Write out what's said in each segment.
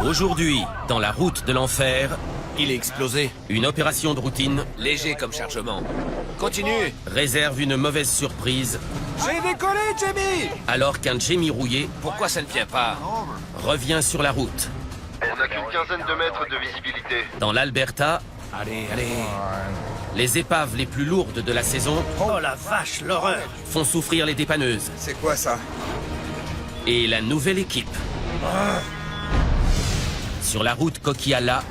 Aujourd'hui, dans la route de l'enfer, Il est explosé. une opération de routine Léger comme chargement. Continue. réserve une mauvaise surprise J'ai décollé, Jamie. alors qu'un Jamie rouillé Pourquoi ça ne tient pas? revient sur la route. On n'a qu'une quinzaine de mètres de visibilité. Dans l'Alberta, Allez, allez. les épaves les plus lourdes de la saison Oh la vache, l'horreur. font souffrir les dépanneuses. C'est quoi ça? Et la nouvelle équipe. Sur la route Coquillala,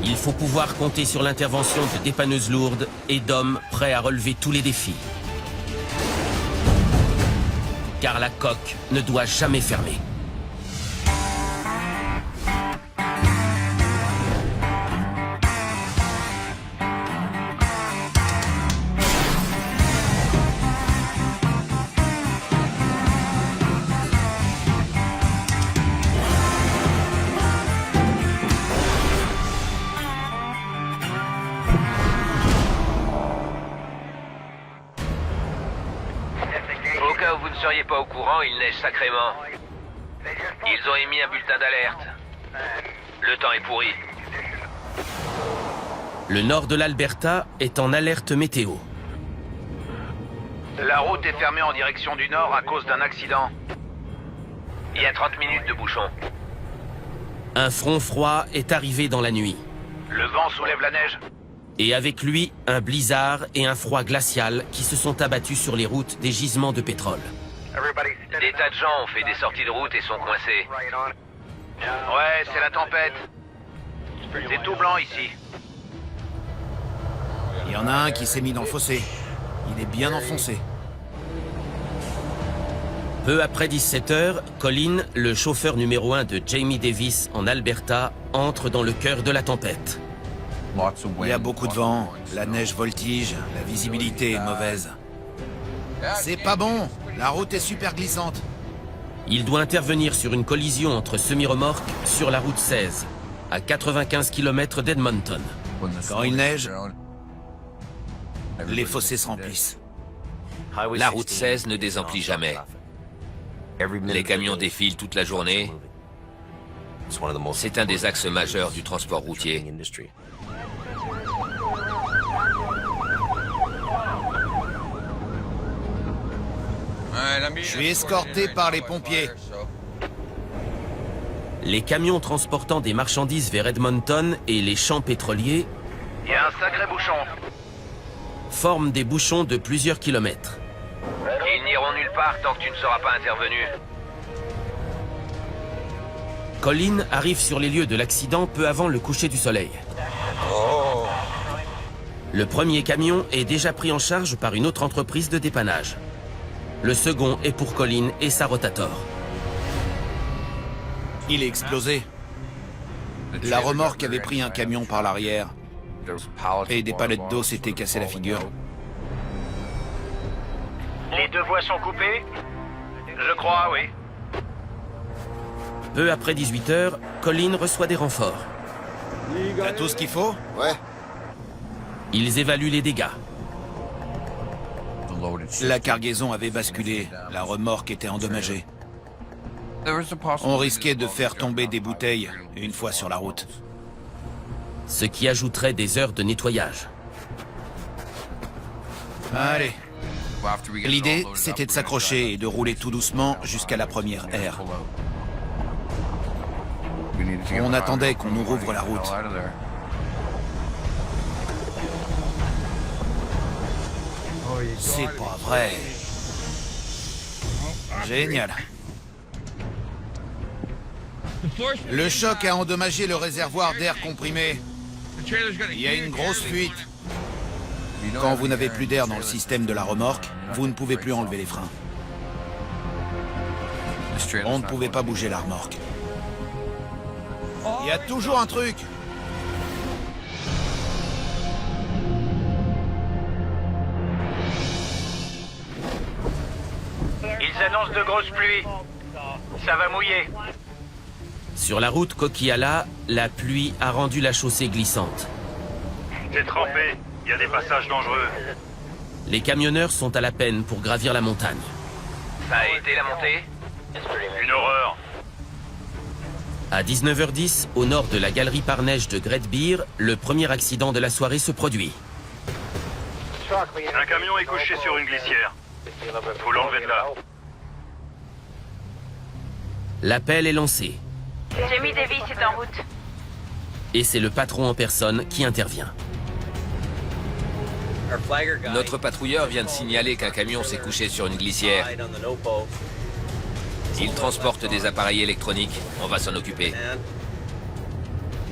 il faut pouvoir compter sur l'intervention de dépanneuses lourdes et d'hommes prêts à relever tous les défis. Car la coque ne doit jamais fermer. Au cas où vous ne seriez pas au courant, il neige sacrément. Ils ont émis un bulletin d'alerte. Le temps est pourri. Le nord de l'Alberta est en alerte météo. La route est fermée en direction du nord à cause d'un accident. Il y a 30 minutes de bouchon. Un front froid est arrivé dans la nuit. Le vent soulève la neige. Et avec lui, un blizzard et un froid glacial qui se sont abattus sur les routes des gisements de pétrole. Des tas de gens ont fait des sorties de route et sont coincés. Ouais, c'est la tempête. C'est tout blanc ici. Il y en a un qui s'est mis dans le fossé. Il est bien enfoncé. Peu après 17h, Colin, le chauffeur numéro 1 de Jamie Davis en Alberta, entre dans le cœur de la tempête. Il y a beaucoup de vent, la neige voltige, la visibilité est mauvaise. C'est pas bon. La route est super glissante. Il doit intervenir sur une collision entre semi-remorques sur la route 16, à 95 km d'Edmonton. Quand il neige, les fossés se remplissent. La route 16 ne désemplit jamais. Les camions défilent toute la journée. C'est un des axes majeurs du transport routier. Je suis escorté par les pompiers. Les camions transportant des marchandises vers Edmonton et les champs pétroliers Il y a un sacré bouchon. forment des bouchons de plusieurs kilomètres. Ils n'iront nulle part tant que tu ne seras pas intervenu. Colin arrive sur les lieux de l'accident peu avant le coucher du soleil. Le premier camion est déjà pris en charge par une autre entreprise de dépannage. Le second est pour Colin et sa Rotator. Il est explosé. La remorque avait pris un camion par l'arrière et des palettes d'eau s'étaient cassées la figure. Les deux voies sont coupées? Je crois, oui. Peu après 18h, Colin reçoit des renforts. T'as tout ce qu'il faut? Ouais. Ils évaluent les dégâts. La cargaison avait basculé, la remorque était endommagée. On risquait de faire tomber des bouteilles une fois sur la route. Ce qui ajouterait des heures de nettoyage. Allez. L'idée, c'était de s'accrocher et de rouler tout doucement jusqu'à la première aire. On attendait qu'on nous rouvre la route. C'est pas vrai. Génial. Le choc a endommagé le réservoir d'air comprimé. Il y a une grosse fuite. Quand vous n'avez plus d'air dans le système de la remorque, vous ne pouvez plus enlever les freins. On ne pouvait pas bouger la remorque. Il y a toujours un truc. Ils annoncent de grosses pluies. Ça va mouiller. Sur la route Coquillala, la pluie a rendu la chaussée glissante. J'ai trempé. Il y a des passages dangereux. Les camionneurs sont à la peine pour gravir la montagne. Ça a été la montée? Une horreur. À 19h10, au nord de la galerie par neige de Great Bear, le premier accident de la soirée se produit. Un camion est couché sur une glissière. Faut l'enlever de là. L'appel est lancé. Jamie Davis est en route. Et c'est le patron en personne qui intervient. Notre patrouilleur vient de signaler qu'un camion s'est couché sur une glissière. Il transporte des appareils électroniques. On va s'en occuper.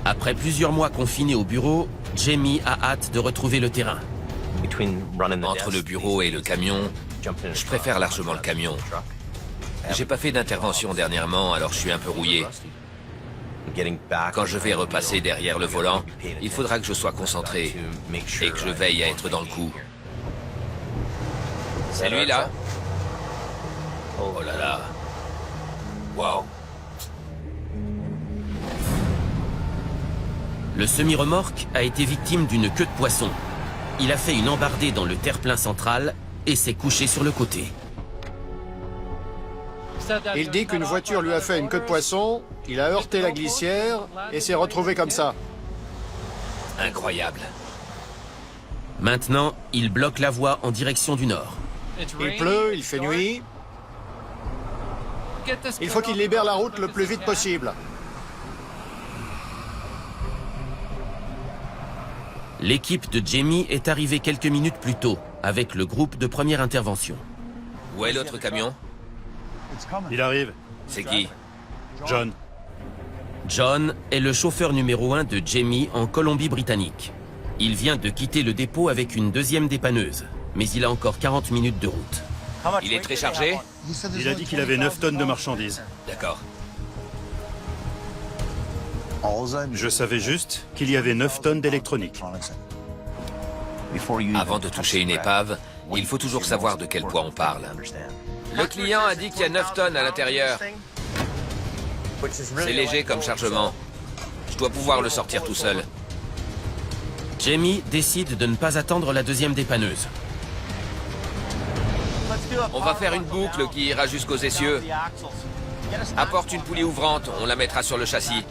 Après plusieurs mois confinés au bureau, Jamie a hâte de retrouver le terrain. Entre le bureau et le camion, je préfère largement le camion. J'ai pas fait d'intervention dernièrement, alors je suis un peu rouillé. Quand je vais repasser derrière le volant, il faudra que je sois concentré et que je veille à être dans le coup. C'est lui là? Oh là là. Wow. Le semi-remorque a été victime d'une queue de poisson. Il a fait une embardée dans le terre-plein central et s'est couché sur le côté. Il dit qu'une voiture lui a fait une queue de poisson, il a heurté la glissière et s'est retrouvé comme ça. Incroyable. Maintenant, il bloque la voie en direction du nord. Il pleut, il fait nuit. Il faut qu'il libère la route le plus vite possible. L'équipe de Jamie est arrivée quelques minutes plus tôt, avec le groupe de première intervention. Où est l'autre camion? Il arrive. C'est qui? John. John est le chauffeur numéro 1 de Jamie en Colombie-Britannique. Il vient de quitter le dépôt avec une deuxième dépanneuse, mais il a encore 40 minutes de route. Il est très chargé? Il a dit qu'il avait 9 tonnes de marchandises. D'accord. Je savais juste qu'il y avait 9 tonnes d'électronique. Avant de toucher une épave, il faut toujours savoir de quel poids on parle. Le client a dit qu'il y a 9 tonnes à l'intérieur. C'est léger comme chargement. Je dois pouvoir le sortir tout seul. Jamie décide de ne pas attendre la deuxième dépanneuse. On va faire une boucle qui ira jusqu'aux essieux. Apporte une poulie ouvrante, on la mettra sur le châssis.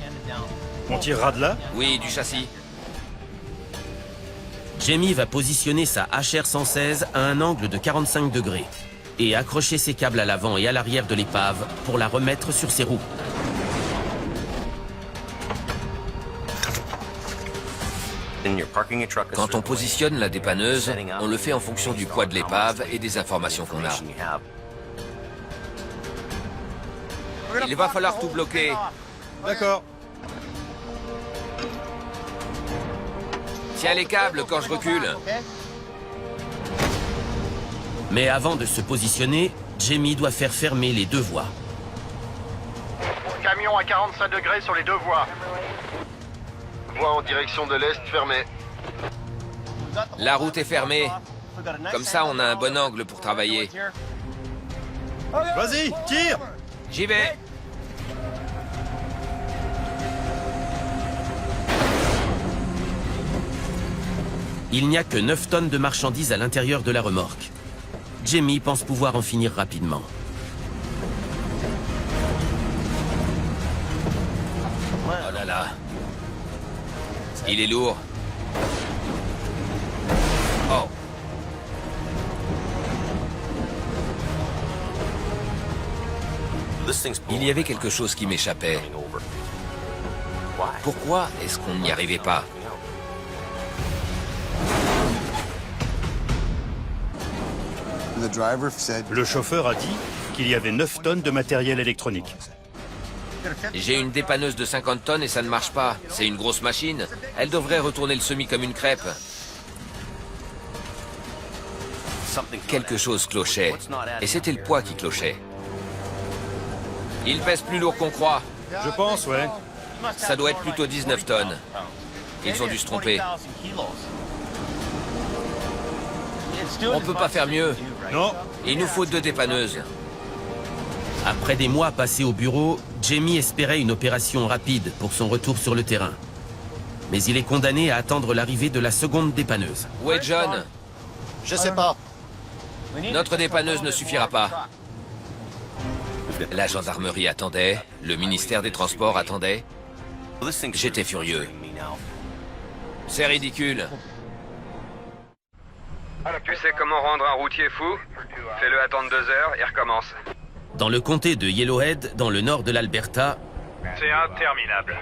On tirera de là? Oui, du châssis. Jamie va positionner sa HR-116 à un angle de 45 degrés et accrocher ses câbles à l'avant et à l'arrière de l'épave pour la remettre sur ses roues. Quand on positionne la dépanneuse, on le fait en fonction du poids de l'épave et des informations qu'on a. Il va falloir tout bloquer. D'accord. Tiens les câbles quand je recule. Mais avant de se positionner, Jamie doit faire fermer les deux voies. Camion à 45 degrés sur les deux voies. Voie en direction de l'est fermée. La route est fermée. Comme ça, on a un bon angle pour travailler. Vas-y, tire! J'y vais. Il n'y a que 9 tonnes de marchandises à l'intérieur de la remorque. Jamie pense pouvoir en finir rapidement. Oh là là. Il est lourd. Oh. Il y avait quelque chose qui m'échappait. Pourquoi est-ce qu'on n'y arrivait pas? Le chauffeur a dit qu'il y avait 9 tonnes de matériel électronique. J'ai une dépanneuse de 50 tonnes et ça ne marche pas. C'est une grosse machine. Elle devrait retourner le semi comme une crêpe. Quelque chose clochait. Et c'était le poids qui clochait. Il pèse plus lourd qu'on croit. Je pense, ouais. Ça doit être plutôt 19 tonnes. Ils ont dû se tromper. On peut pas faire mieux. Non. Il nous faut 2 dépanneuses. Après des mois passés au bureau, Jamie espérait une opération rapide pour son retour sur le terrain. Mais il est condamné à attendre l'arrivée de la seconde dépanneuse. Où est John? Je sais pas. Notre dépanneuse ne suffira pas. La gendarmerie attendait, le ministère des Transports attendait. J'étais furieux. C'est ridicule. Tu sais comment rendre un routier fou? Fais-le attendre 2 heures et recommence. Dans le comté de Yellowhead, dans le nord de l'Alberta, C'est interminable.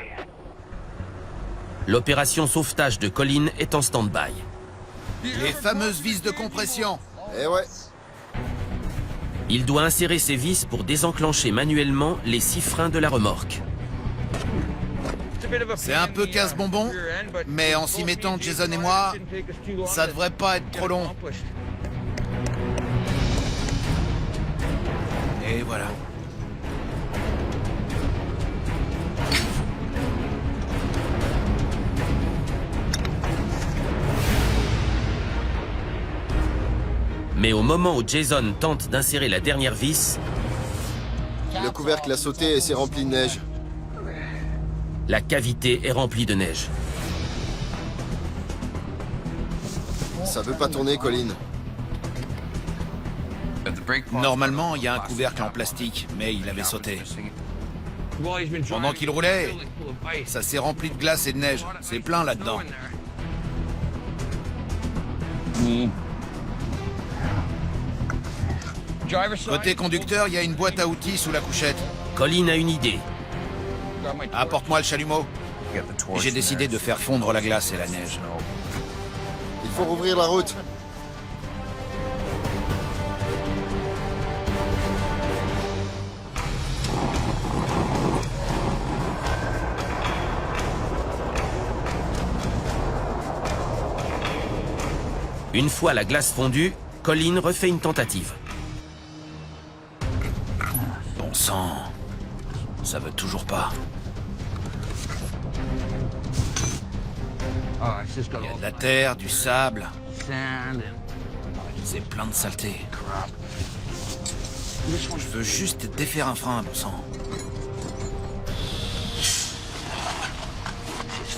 l'opération sauvetage de Colin est en stand-by. Les fameuses vis de compression. Eh ouais. Il doit insérer ses vis pour désenclencher manuellement les 6 freins de la remorque. C'est un peu casse-bonbon, mais en s'y mettant Jason et moi, ça devrait pas être trop long. Et voilà. Mais au moment où Jason tente d'insérer la dernière vis, Le couvercle a sauté et s'est rempli de neige. la cavité est remplie de neige. Ça veut pas tourner, Colin. Normalement, il y a un couvercle en plastique, mais il avait sauté. Pendant qu'il roulait, ça s'est rempli de glace et de neige. C'est plein là-dedans. Côté conducteur, il y a une boîte à outils sous la couchette. Colin a une idée. Apporte-moi le chalumeau. J'ai décidé de faire fondre la glace et la neige. Il faut rouvrir la route. Une fois la glace fondue, Colin refait une tentative. Bon sang, ça veut toujours pas. Il y a de la terre, du sable. C'est plein de saleté. Je veux juste défaire un frein, bon sang.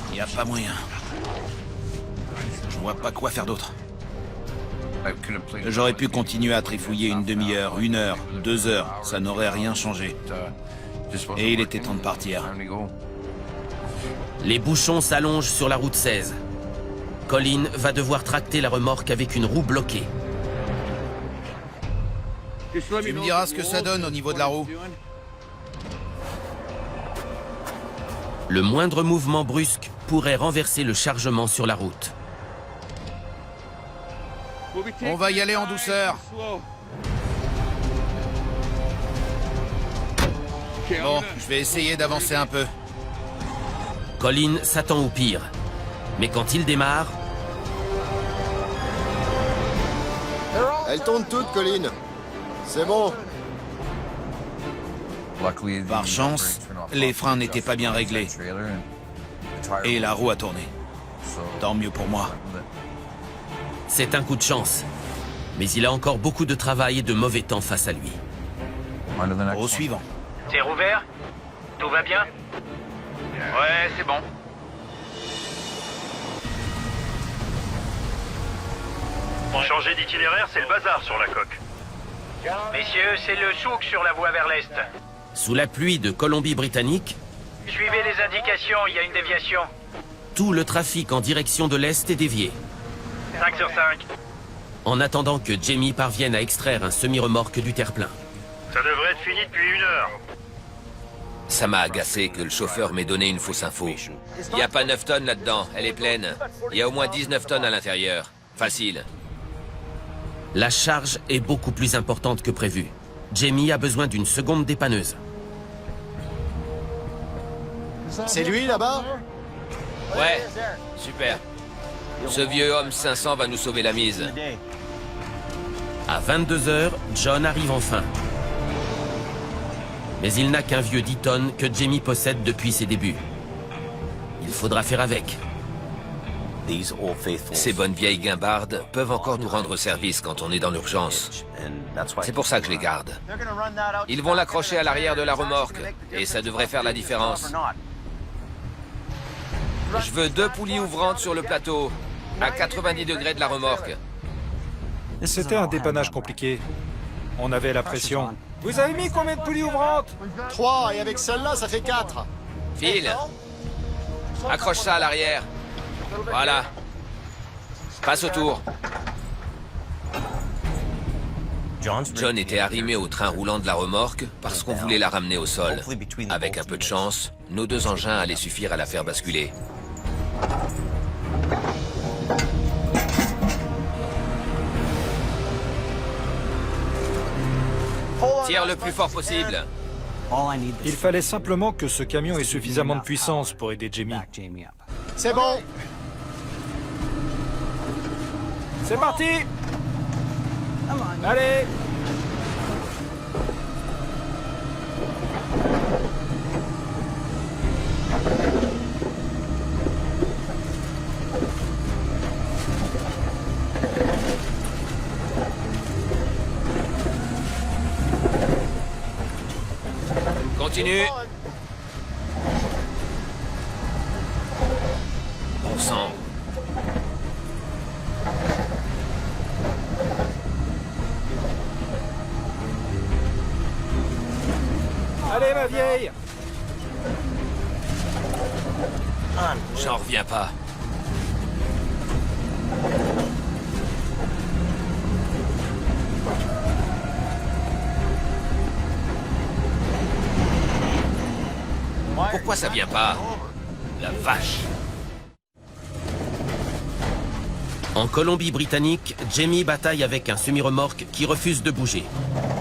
Il n'y a pas moyen. Je vois pas quoi faire d'autre. J'aurais pu continuer à trifouiller une demi-heure, 1 heure, 2 heures. Ça n'aurait rien changé. Et il était temps de partir. Les bouchons s'allongent sur la route 16. Colin va devoir tracter la remorque avec une roue bloquée. Tu me diras ce que ça donne au niveau de la roue. Le moindre mouvement brusque pourrait renverser le chargement sur la route. On va y aller en douceur. Bon, je vais essayer d'avancer un peu. Colin s'attend au pire. Mais quand il démarre, Elles tournent toutes, Colin. C'est bon. Par chance, les freins n'étaient pas bien réglés. Et la roue a tourné. Tant mieux pour moi. c'est un coup de chance. Mais il a encore beaucoup de travail et de mauvais temps face à lui. Au suivant. C'est rouvert? Tout va bien? Ouais, c'est bon. Changer d'itinéraire, c'est le bazar sur la coque. Messieurs, c'est le souk sur la voie vers l'est. Sous la pluie de Colombie-Britannique, Suivez les indications, il y a une déviation. tout le trafic en direction de l'Est est dévié. 5 sur 5. En attendant que Jamie parvienne à extraire un semi-remorque du terre-plein. Ça devrait être fini depuis 1 heure. Ça m'a agacé que le chauffeur m'ait donné une fausse info. Il n'y a pas 9 tonnes là-dedans, elle est pleine. Il y a au moins 19 tonnes à l'intérieur. Facile. La charge est beaucoup plus importante que prévu. Jamie a besoin d'une seconde dépanneuse. C'est lui, là-bas? Ouais, super. Ce vieux homme 500 va nous sauver la mise. À 22h, John arrive enfin. Mais il n'a qu'un vieux 10 tonnes que Jamie possède depuis ses débuts. Il faudra faire avec. Ces bonnes vieilles guimbardes peuvent encore nous rendre service quand on est dans l'urgence. C'est pour ça que je les garde. Ils vont l'accrocher à l'arrière de la remorque, et ça devrait faire la différence. Je veux 2 poulies ouvrantes sur le plateau, à 90 degrés de la remorque. C'était un dépannage compliqué. On avait la pression. Vous avez mis combien de poulies ouvrantes? 3, et avec celle-là, ça fait 4. Phil, accroche ça à l'arrière. Voilà. Passe autour. John était arrimé au train roulant de la remorque parce qu'on voulait la ramener au sol. Avec un peu de chance, nos 2 engins allaient suffire à la faire basculer. Tire le plus fort possible. Il fallait simplement que ce camion ait suffisamment de puissance pour aider Jamie. C'est bon. C'est parti! Allez! Continue. Bon sang. Allez, ma vieille! J'en reviens pas. Pourquoi ça vient pas? La vache! En Colombie-Britannique, Jamie bataille avec un semi-remorque qui refuse de bouger.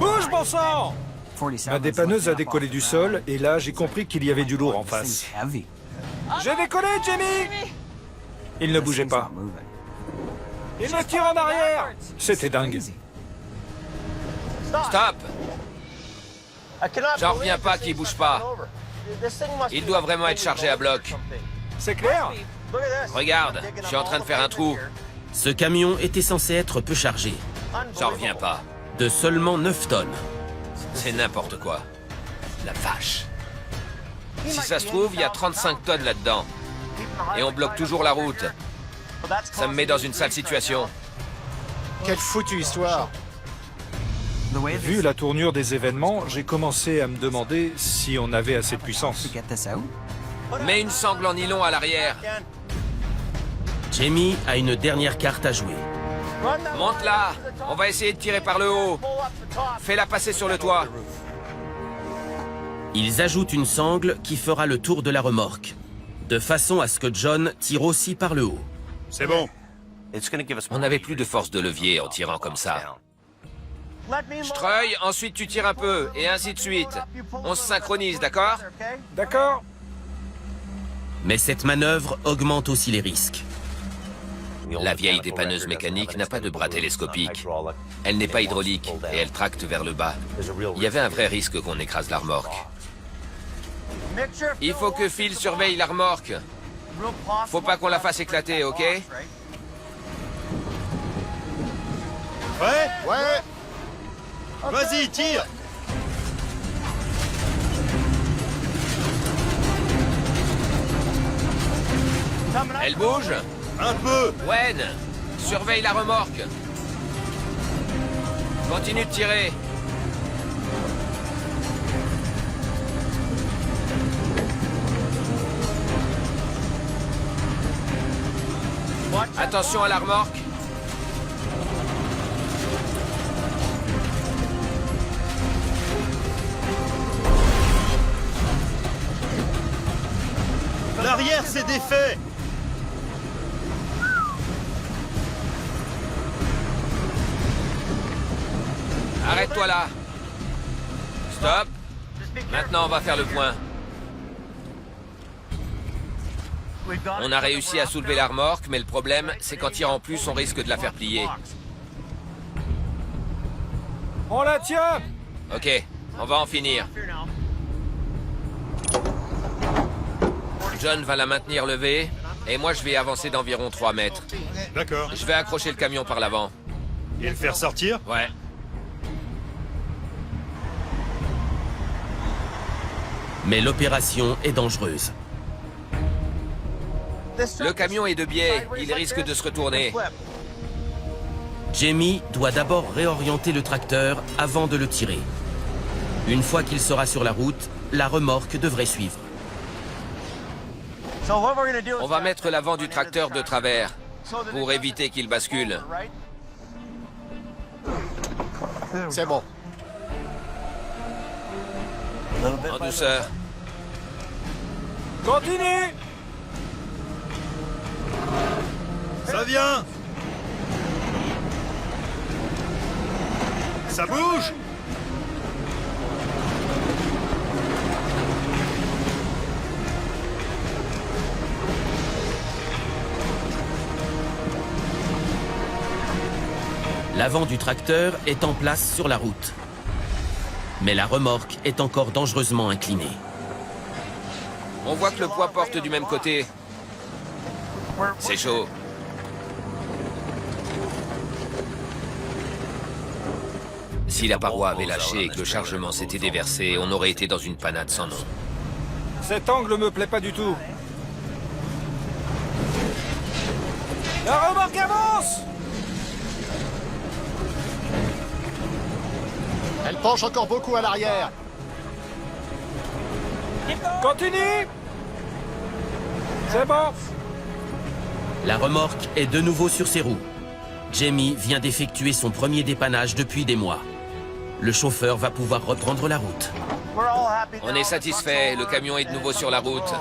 Bouge, bon sang! Ma dépanneuse a décollé du sol, et là, j'ai compris qu'il y avait du lourd en face. J'ai décollé, Jamie! Il ne bougeait pas. Il me tire en arrière! C'était dingue. Stop! J'en reviens pas qu'il bouge pas. Il doit vraiment être chargé à bloc. C'est clair? Regarde, je suis en train de faire un trou. Ce camion était censé être peu chargé, J'en reviens pas. de seulement 9 tonnes. C'est n'importe quoi. La vache. Si ça se trouve, il y a 35 tonnes là-dedans. Et on bloque toujours la route. Ça me met dans une sale situation. Quelle foutue histoire. Vu la tournure des événements, j'ai commencé à me demander si on avait assez de puissance. Mets une sangle en nylon à l'arrière. Jamie a une dernière carte à jouer. Monte là. On va essayer de tirer par le haut. Fais-la passer sur le toit. Ils ajoutent une sangle qui fera le tour de la remorque, de façon à ce que John tire aussi par le haut. C'est bon. On n'avait plus de force de levier en tirant comme ça. Je treuille, ensuite tu tires un peu, et ainsi de suite. On se synchronise, d'accord? D'accord? Mais cette manœuvre augmente aussi les risques. La vieille dépanneuse mécanique n'a pas de bras télescopique. Elle n'est pas hydraulique, et elle tracte vers le bas. Il y avait un vrai risque qu'on écrase la remorque. Il faut que Phil surveille la remorque. Faut pas qu'on la fasse éclater, ok? Ouais? Ouais. Vas-y, tire! Elle bouge? Un peu! Wen, surveille la remorque. Continue de tirer. Attention à la remorque. L'arrière s'est défait! Arrête-toi là. Stop. Maintenant, on va faire le point. On a réussi à soulever la remorque, mais le problème, c'est qu'en tirant plus, on risque de la faire plier. On la tient! Ok, on va en finir. John va la maintenir levée, et moi je vais avancer d'environ 3 mètres. D'accord. Je vais accrocher le camion par l'avant. Et le faire sortir? Ouais. Mais l'opération est dangereuse. Le camion est de biais, il risque de se retourner. Jamie doit d'abord réorienter le tracteur avant de le tirer. Une fois qu'il sera sur la route, la remorque devrait suivre. On va mettre l'avant du tracteur de travers pour éviter qu'il bascule. C'est bon. En douceur. Continue! Ça vient! Ça bouge! L'avant du tracteur est en place sur la route. Mais la remorque est encore dangereusement inclinée. On voit que le poids porte du même côté. C'est chaud. Si la paroi avait lâché et que le chargement s'était déversé, on aurait été dans une panade sans nom. Cet angle me plaît pas du tout. La remorque avance! Elle penche encore beaucoup à l'arrière. Continue! C'est bon! La remorque est de nouveau sur ses roues. Jamie vient d'effectuer son premier dépannage depuis des mois. Le chauffeur va pouvoir reprendre la route. On est satisfait, le camion est de nouveau sur la route.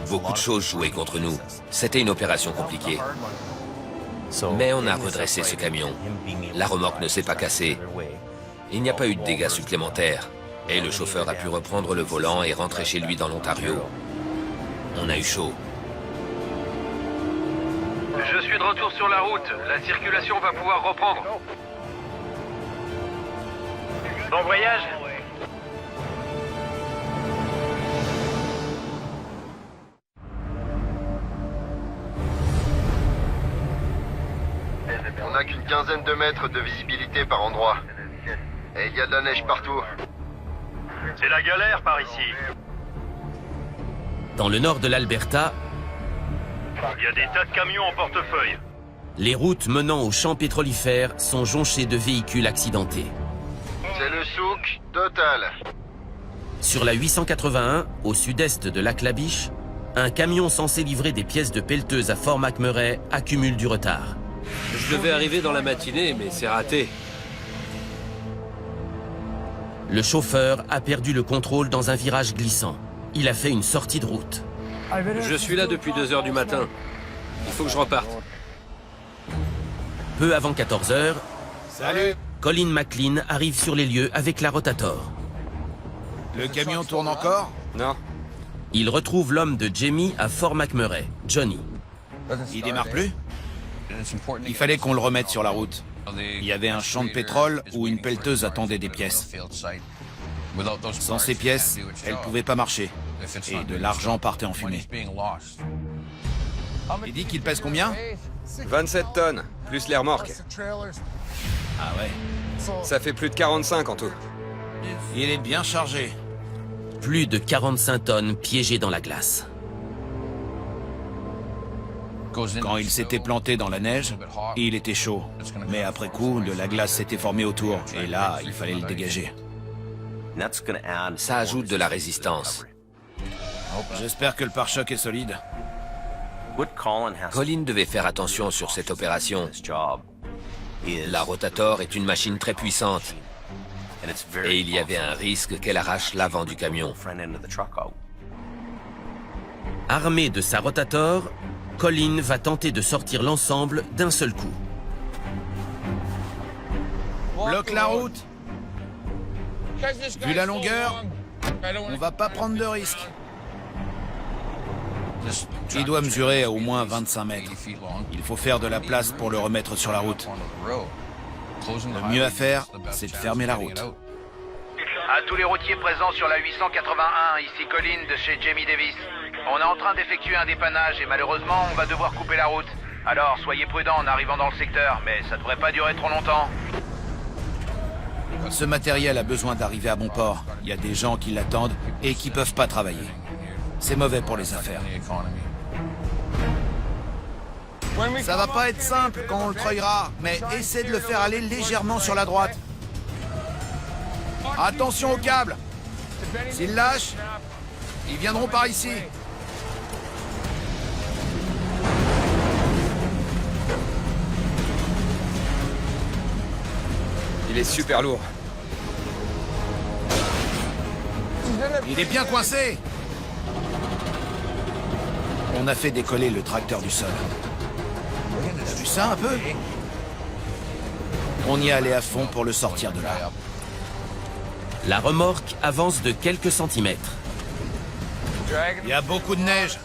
Beaucoup de choses jouaient contre nous. C'était une opération compliquée. Mais on a redressé ce camion. La remorque ne s'est pas cassée. Il n'y a pas eu de dégâts supplémentaires. Et le chauffeur a pu reprendre le volant et rentrer chez lui dans l'Ontario. On a eu chaud. Je suis de retour sur la route. La circulation va pouvoir reprendre. Bon voyage. On n'a qu'une quinzaine de mètres de visibilité par endroit. Et il y a de la neige partout. C'est la galère par ici. Dans le nord de l'Alberta, Il y a des tas de camions en portefeuille. les routes menant aux champs pétrolifères sont jonchées de véhicules accidentés. C'est le souk total. Sur la 881, au sud-est de Lac-La-Biche, un camion censé livrer des pièces de pelleteuse à Fort McMurray accumule du retard. Je devais arriver dans la matinée, mais c'est raté. Le chauffeur a perdu le contrôle dans un virage glissant. Il a fait une sortie de route. Je suis là depuis 2 heures du matin. Il faut que je reparte. Peu avant 14 heures, Salut! Colin McLean arrive sur les lieux avec la Rotator. Le camion tourne encore? Non. Il retrouve l'homme de Jamie à Fort McMurray, Johnny. Il démarre plus? Il fallait qu'on le remette sur la route. Il y avait un champ de pétrole où une pelleteuse attendait des pièces. Sans ces pièces, elle ne pouvait pas marcher. Et de l'argent partait en fumée. Il dit qu'il pèse combien? 27 tonnes, plus les remorques. Ah ouais. Ça fait plus de 45 en tout. Il est bien chargé. Plus de 45 tonnes piégées dans la glace. Quand il s'était planté dans la neige, il était chaud. Mais après coup, de la glace s'était formée autour. Et là, il fallait le dégager. Ça ajoute de la résistance. J'espère que le pare-choc est solide. Colin devait faire attention sur cette opération. La Rotator est une machine très puissante. Et il y avait un risque qu'elle arrache l'avant du camion. Armé de sa Rotator, Colin va tenter de sortir l'ensemble d'un seul coup. Bloque la route. Vu la longueur, on va pas prendre de risques. Il doit mesurer à au moins 25 mètres. Il faut faire de la place pour le remettre sur la route. Le mieux à faire, c'est de fermer la route. À tous les routiers présents sur la 881, ici Colin de chez Jamie Davis. On est en train d'effectuer un dépannage et malheureusement, on va devoir couper la route. Alors, soyez prudents en arrivant dans le secteur, mais ça devrait pas durer trop longtemps. Ce matériel a besoin d'arriver à bon port. Il y a des gens qui l'attendent et qui peuvent pas travailler. C'est mauvais pour les affaires. Ça va pas être simple quand on le treuillera, mais essaie de le faire aller légèrement sur la droite. Attention aux câbles. S'ils lâchent, ils viendront par ici. Il est super lourd. Il est bien coincé. On a fait décoller le tracteur du sol. T'as vu ça un peu? On y est allé à fond pour le sortir de là. La remorque avance de quelques centimètres. Il y a beaucoup de neige.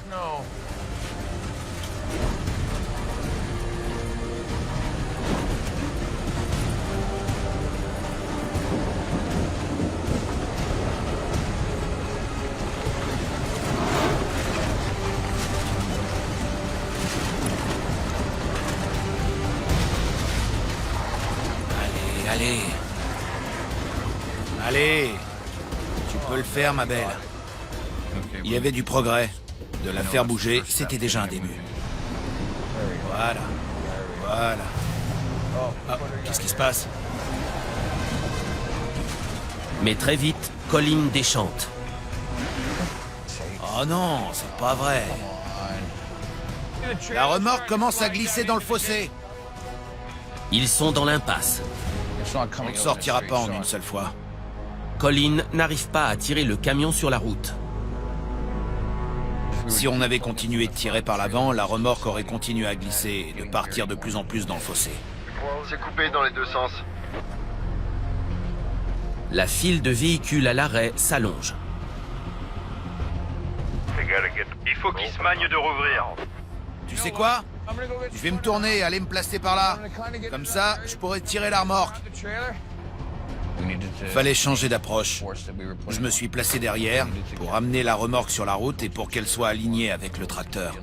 Allez. Allez. Tu peux le faire, ma belle. Il y avait du progrès. De la faire bouger, c'était déjà un début. Voilà. Voilà. Ah, qu'est-ce qui se passe? Mais très vite, Colin déchante. Oh non, c'est pas vrai. La remorque commence à glisser dans le fossé. Ils sont dans l'impasse. On ne sortira pas en une seule fois. Colin n'arrive pas à tirer le camion sur la route. Si on avait continué de tirer par l'avant, la remorque aurait continué à glisser et de partir de plus en plus dans le fossé. C'est coupé dans les deux sens. La file de véhicules à l'arrêt s'allonge. Il faut qu'il se magne de rouvrir. Tu sais quoi? Je vais me tourner et aller me placer par là. Comme ça, je pourrais tirer la remorque. Fallait changer d'approche. Je me suis placé derrière pour amener la remorque sur la route et pour qu'elle soit alignée avec le tracteur.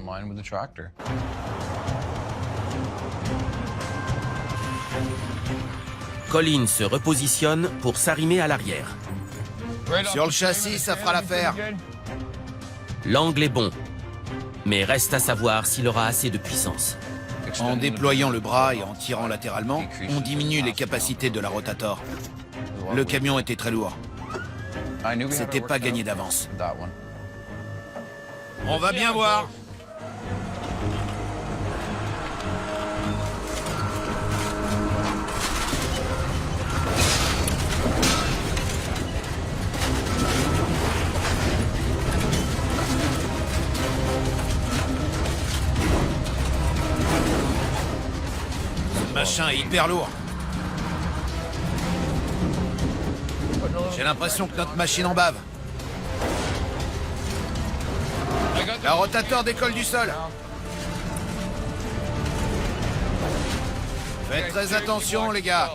Colin se repositionne pour s'arrimer à l'arrière. Sur le châssis, ça fera l'affaire. L'angle est bon, mais reste à savoir s'il aura assez de puissance. En déployant le bras et en tirant latéralement, on diminue les capacités de la rotator. Le camion était très lourd. C'était pas gagné d'avance. On va bien voir. Ce machin est hyper lourd. J'ai l'impression que notre machine en bave. La rotateur décolle du sol. Faites très attention, les gars.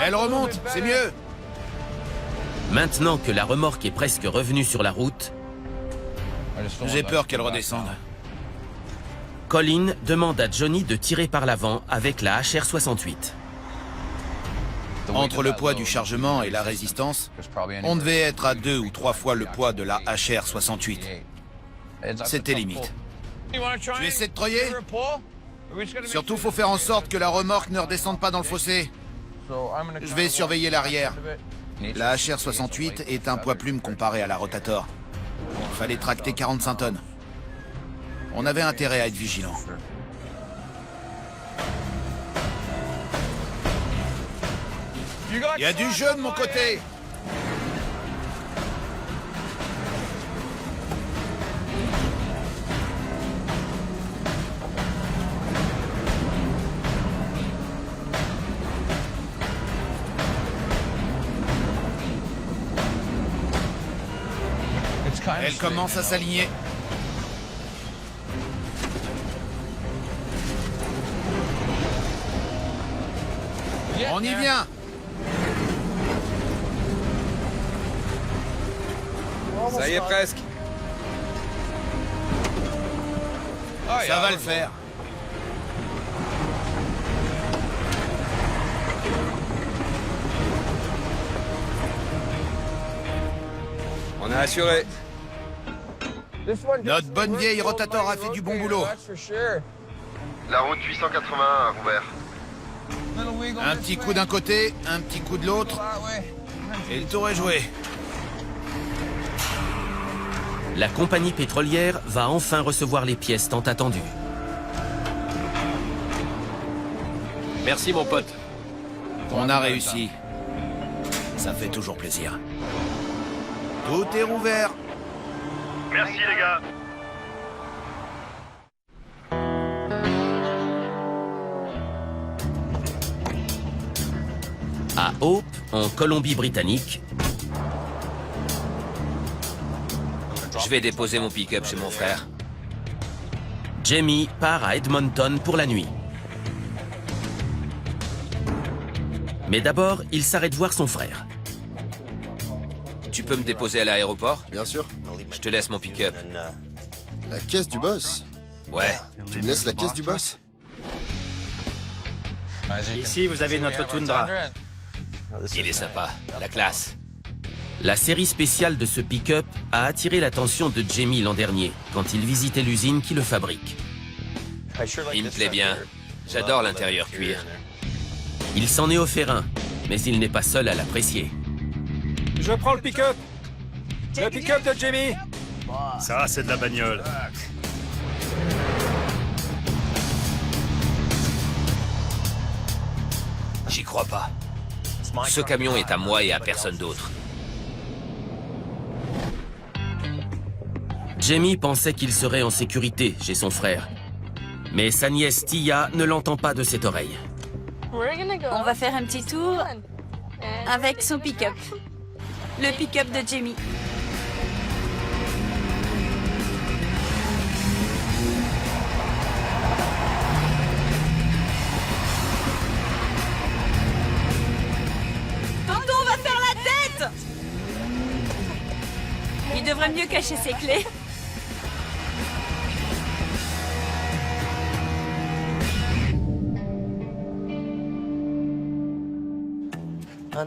Elle remonte, c'est mieux. Maintenant que la remorque est presque revenue sur la route, j'ai peur qu'elle redescende. Colin demande à Johnny de tirer par l'avant avec la HR-68. Entre le poids du chargement et la résistance, on devait être à 2 ou 3 fois le poids de la HR-68. C'était limite. Tu essaies de treuiller? Surtout, faut faire en sorte que la remorque ne redescende pas dans le fossé. Je vais surveiller l'arrière. La HR-68 est un poids plume comparé à la Rotator. Il fallait tracter 45 tonnes. On avait intérêt à être vigilant. Il y a du jeu de mon côté. Elle commence à s'aligner. On y vient. Ça y est presque. Ça va le faire. On a assuré. Notre bonne vieille Rotator a fait du bon boulot. La route 881, Robert. Un petit coup d'un côté, un petit coup de l'autre, et le tour est joué. La compagnie pétrolière va enfin recevoir les pièces tant attendues. Merci, mon pote. On a réussi. Ça fait toujours plaisir. Tout est rouvert. Merci les gars. À Hope, en Colombie-Britannique, Je vais déposer mon pick-up chez mon frère. Jamie part à Edmonton pour la nuit. Mais d'abord, il s'arrête voir son frère. Tu peux me déposer à l'aéroport? Bien sûr. Je te laisse mon pick-up. La caisse du boss. Ouais. Tu me laisses la caisse du boss? Ici, vous avez notre toundra. Il est sympa. La classe. La série spéciale de ce pick-up a attiré l'attention de Jamie l'an dernier, quand il visitait l'usine qui le fabrique. Il me plaît bien. J'adore l'intérieur cuir. Il s'en est offert un, mais il n'est pas seul à l'apprécier. Je prends le pick-up. Le pick-up de Jamie. Ça, c'est de la bagnole. J'y crois pas. Ce camion est à moi et à personne d'autre. Jamie pensait qu'il serait en sécurité chez son frère. Mais sa nièce Tia ne l'entend pas de cette oreille. On va faire un petit tour avec son pick-up. Le pick-up de Jamie. Tonton va faire la tête! Il devrait mieux cacher ses clés.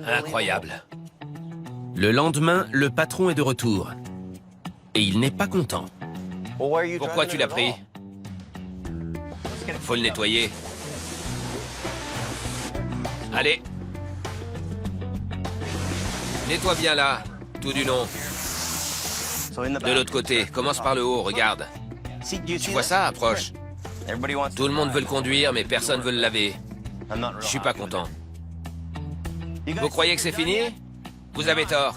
Incroyable. Le lendemain, le patron est de retour. Et il n'est pas content. Pourquoi tu l'as pris? Faut le nettoyer. Allez. Nettoie bien là, tout du long. De l'autre côté, commence par le haut, regarde. Tu vois ça? Approche. Tout le monde veut le conduire, mais personne veut le laver. Je suis pas content. Vous croyez que c'est fini? Vous avez tort.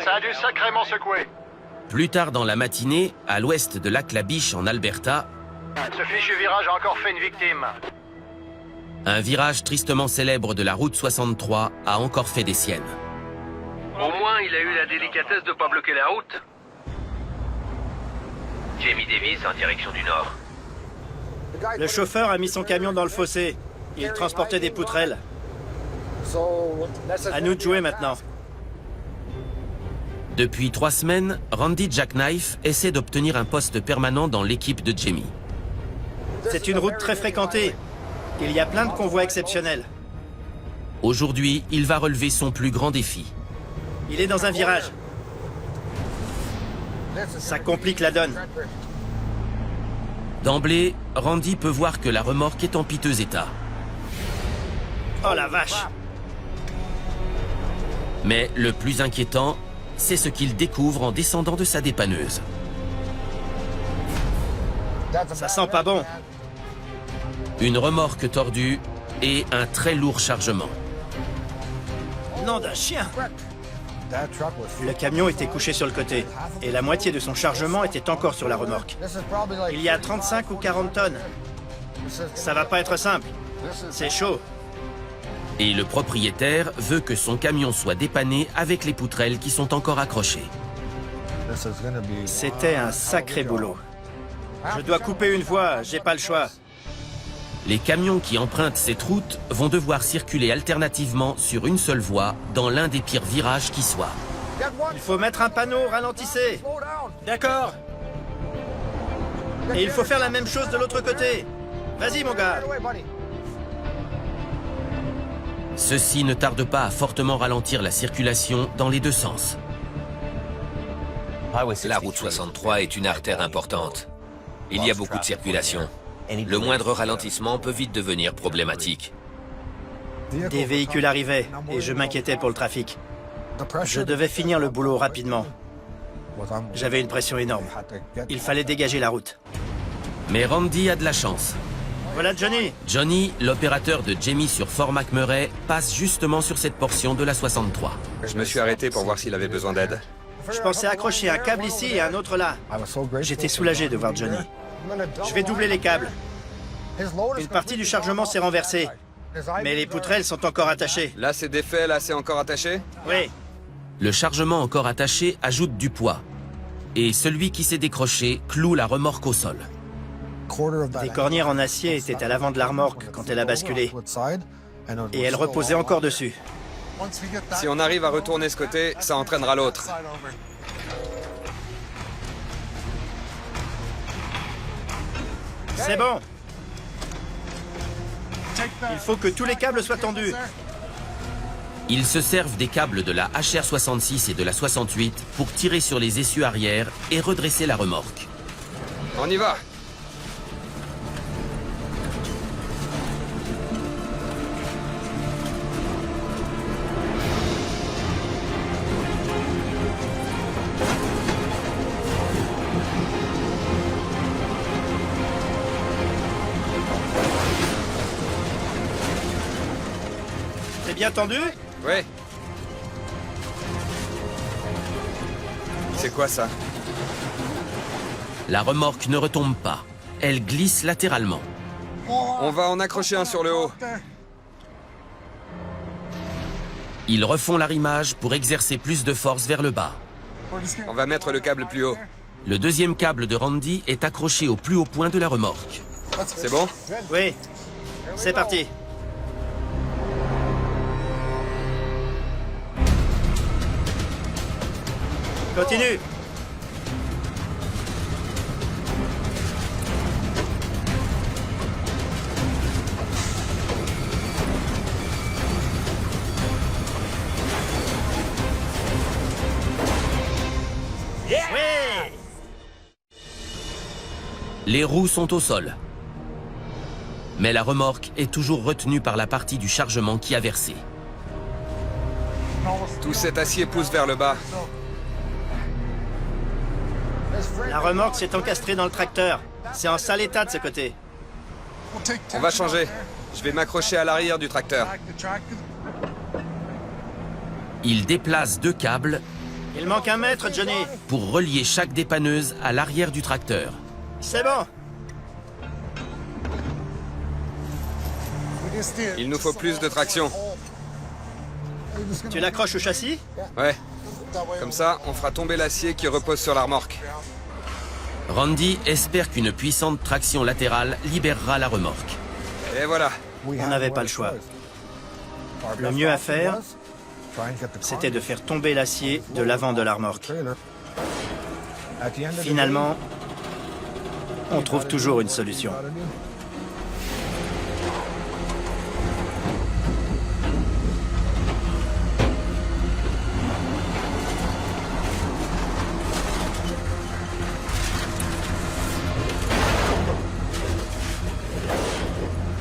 Ça a dû sacrément secouer. Plus tard dans la matinée, à l'ouest de lac La Biche en Alberta, Ce fichu virage a encore fait une victime. un virage tristement célèbre de la route 63 a encore fait des siennes. Au moins, il a eu la délicatesse de pas bloquer la route. Jamie Davis en direction du nord. Le chauffeur a mis son camion dans le fossé. Il transportait des poutrelles. À nous de jouer maintenant. Depuis 3 semaines, Randy Jackknife essaie d'obtenir un poste permanent dans l'équipe de Jamie. C'est une route très fréquentée. Il y a plein de convois exceptionnels. Aujourd'hui, il va relever son plus grand défi. Il est dans un virage. Ça complique la donne. D'emblée, Randy peut voir que la remorque est en piteux état. Oh la vache! Mais le plus inquiétant, c'est ce qu'il découvre en descendant de sa dépanneuse. Ça sent pas bon. Une remorque tordue et un très lourd chargement. Nom d'un chien! Le camion était couché sur le côté, et la moitié de son chargement était encore sur la remorque. Il y a 35 ou 40 tonnes. Ça va pas être simple. C'est chaud. Et le propriétaire veut que son camion soit dépanné avec les poutrelles qui sont encore accrochées. C'était un sacré boulot. Je dois couper une voie, j'ai pas le choix. Les camions qui empruntent cette route vont devoir circuler alternativement sur une seule voie dans l'un des pires virages qui soit. Il faut mettre un panneau, ralentissez. D'accord. Et il faut faire la même chose de l'autre côté. Vas-y, mon gars. Ceci ne tarde pas à fortement ralentir la circulation dans les deux sens. La route 63 est une artère importante. Il y a beaucoup de circulation. Le moindre ralentissement peut vite devenir problématique. Des véhicules arrivaient et je m'inquiétais pour le trafic. Je devais finir le boulot rapidement. J'avais une pression énorme. Il fallait dégager la route. Mais Randy a de la chance. Voilà Johnny. Johnny, l'opérateur de Jamie sur Fort McMurray, passe justement sur cette portion de la 63. Je me suis arrêté pour voir s'il avait besoin d'aide. Je pensais accrocher un câble ici et un autre là. J'étais soulagé de voir Johnny. Je vais doubler les câbles. Une partie du chargement s'est renversée. Mais les poutrelles sont encore attachées. Là c'est défait, là c'est encore attaché? Oui. Le chargement encore attaché ajoute du poids. Et celui qui s'est décroché cloue la remorque au sol. Des cornières en acier étaient à l'avant de la remorque quand elle a basculé. Et elle reposait encore dessus. Si on arrive à retourner ce côté, ça entraînera l'autre. C'est bon. Il faut que tous les câbles soient tendus. Ils se servent des câbles de la HR-66 et de la 68 pour tirer sur les essieux arrière et redresser la remorque. On y va. C'est bien tendu? Oui. C'est quoi ça? La remorque ne retombe pas. Elle glisse latéralement. On va en accrocher un sur le haut. Ils refont l'arrimage pour exercer plus de force vers le bas. On va mettre le câble plus haut. Le deuxième câble de Randy est accroché au plus haut point de la remorque. C'est bon? Oui. C'est parti. Continue. Ouais. Les roues sont au sol. Mais la remorque est toujours retenue par la partie du chargement qui a versé. Tout cet acier pousse vers le bas. La remorque s'est encastrée dans le tracteur. C'est en sale état de ce côté. On va changer. Je vais m'accrocher à l'arrière du tracteur. Ils déplacent deux câbles Il manque 1 mètre, Johnny. pour relier chaque dépanneuse à l'arrière du tracteur. C'est bon. Il nous faut plus de traction. Tu l'accroches au châssis? Ouais. Comme ça, on fera tomber l'acier qui repose sur la remorque. Randy espère qu'une puissante traction latérale libérera la remorque. Et voilà. On n'avait pas le choix. Le mieux à faire, c'était de faire tomber l'acier de l'avant de la remorque. Finalement, on trouve toujours une solution.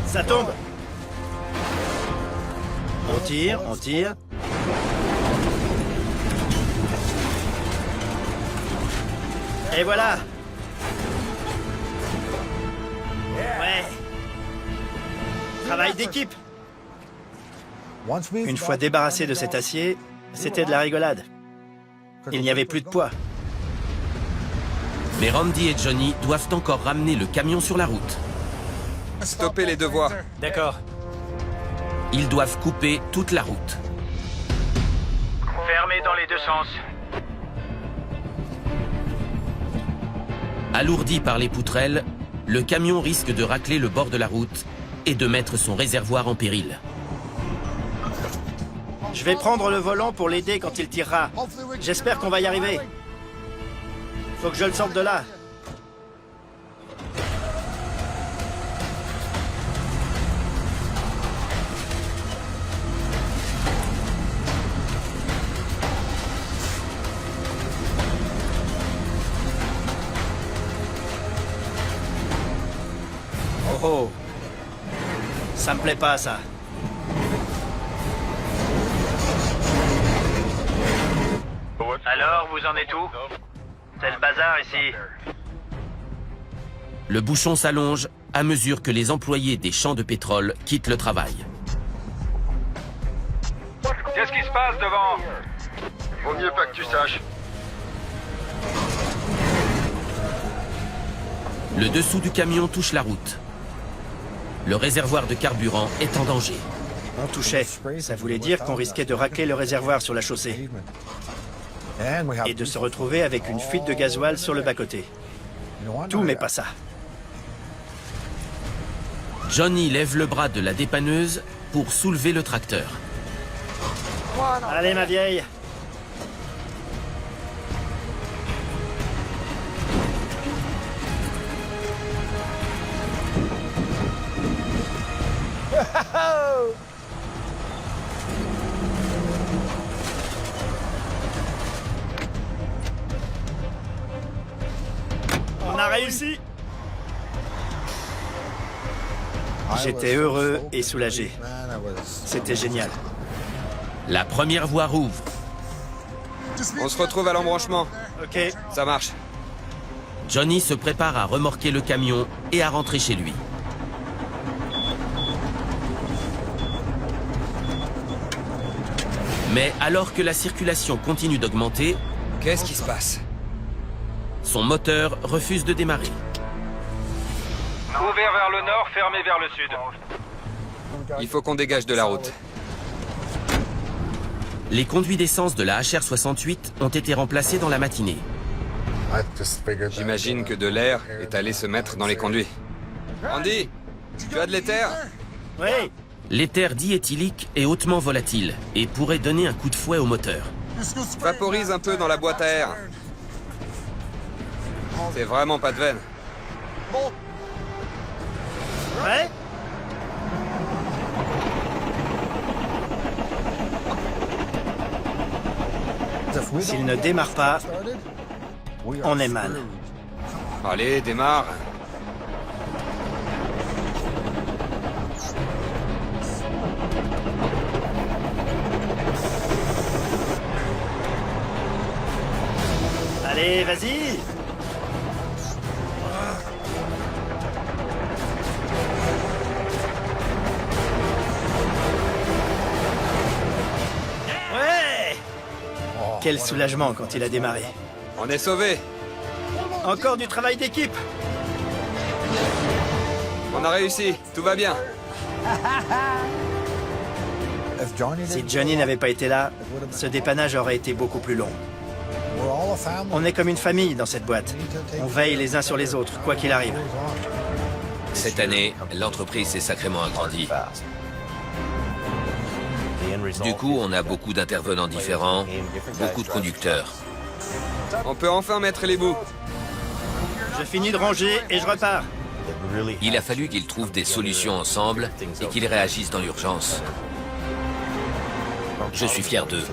Ça tombe. On tire, on tire. Et voilà. Ouais. Travail d'équipe. Une fois débarrassé de cet acier, c'était de la rigolade. Il n'y avait plus de poids. Mais Randy et Johnny doivent encore ramener le camion sur la route. Stoppez les deux voies. D'accord. Ils doivent couper toute la route. Fermé dans les deux sens. Alourdi par les poutrelles, le camion risque de racler le bord de la route et de mettre son réservoir en péril. Je vais prendre le volant pour l'aider quand il tirera. J'espère qu'on va y arriver. Faut que je le sorte de là. Oh. Ça me plaît pas, ça. Alors, vous en êtes où? C'est le bazar ici. Le bouchon s'allonge à mesure que les employés des champs de pétrole quittent le travail. Qu'est-ce qui se passe devant? Vaut mieux pas que tu saches. Le dessous du camion touche la route. Le réservoir de carburant est en danger. On touchait. Ça voulait dire qu'on risquait de racler le réservoir sur la chaussée. Et de se retrouver avec une fuite de gasoil sur le bas-côté. Tout mais pas ça. Johnny lève le bras de la dépanneuse pour soulever le tracteur. Allez, ma vieille. On a réussi. J'étais heureux et soulagé. C'était génial. La première voie rouvre. On se retrouve à l'embranchement. Ok. Ça marche. Johnny se prépare à remorquer le camion et à rentrer chez lui. Mais alors que la circulation continue d'augmenter, qu'est-ce qui se passe? Son moteur refuse de démarrer. Ouvert vers le nord, fermé vers le sud. Il faut qu'on dégage de la route. Les conduits d'essence de la HR-68 ont été remplacés dans la matinée. J'imagine que de l'air est allé se mettre dans les conduits. Andy, tu as de l'éther? Oui. L'éther diéthylique est hautement volatile et pourrait donner un coup de fouet au moteur. Vaporise un peu dans la boîte à air. C'est vraiment pas de veine. Ouais. S'il ne démarre pas, on est mal. Allez, démarre. Allez, vas-y. Ouais. Quel soulagement quand il a démarré. On est sauvés. Encore du travail d'équipe. On a réussi, tout va bien. Si Johnny n'avait pas été là, ce dépannage aurait été beaucoup plus long. On est comme une famille dans cette boîte. On veille les uns sur les autres, quoi qu'il arrive. Cette année, l'entreprise s'est sacrément agrandie. Du coup, on a beaucoup d'intervenants différents, beaucoup de conducteurs. On peut enfin mettre les bouts. Je finis de ranger et je repars. Il a fallu qu'ils trouvent des solutions ensemble et qu'ils réagissent dans l'urgence. Je suis fier d'eux.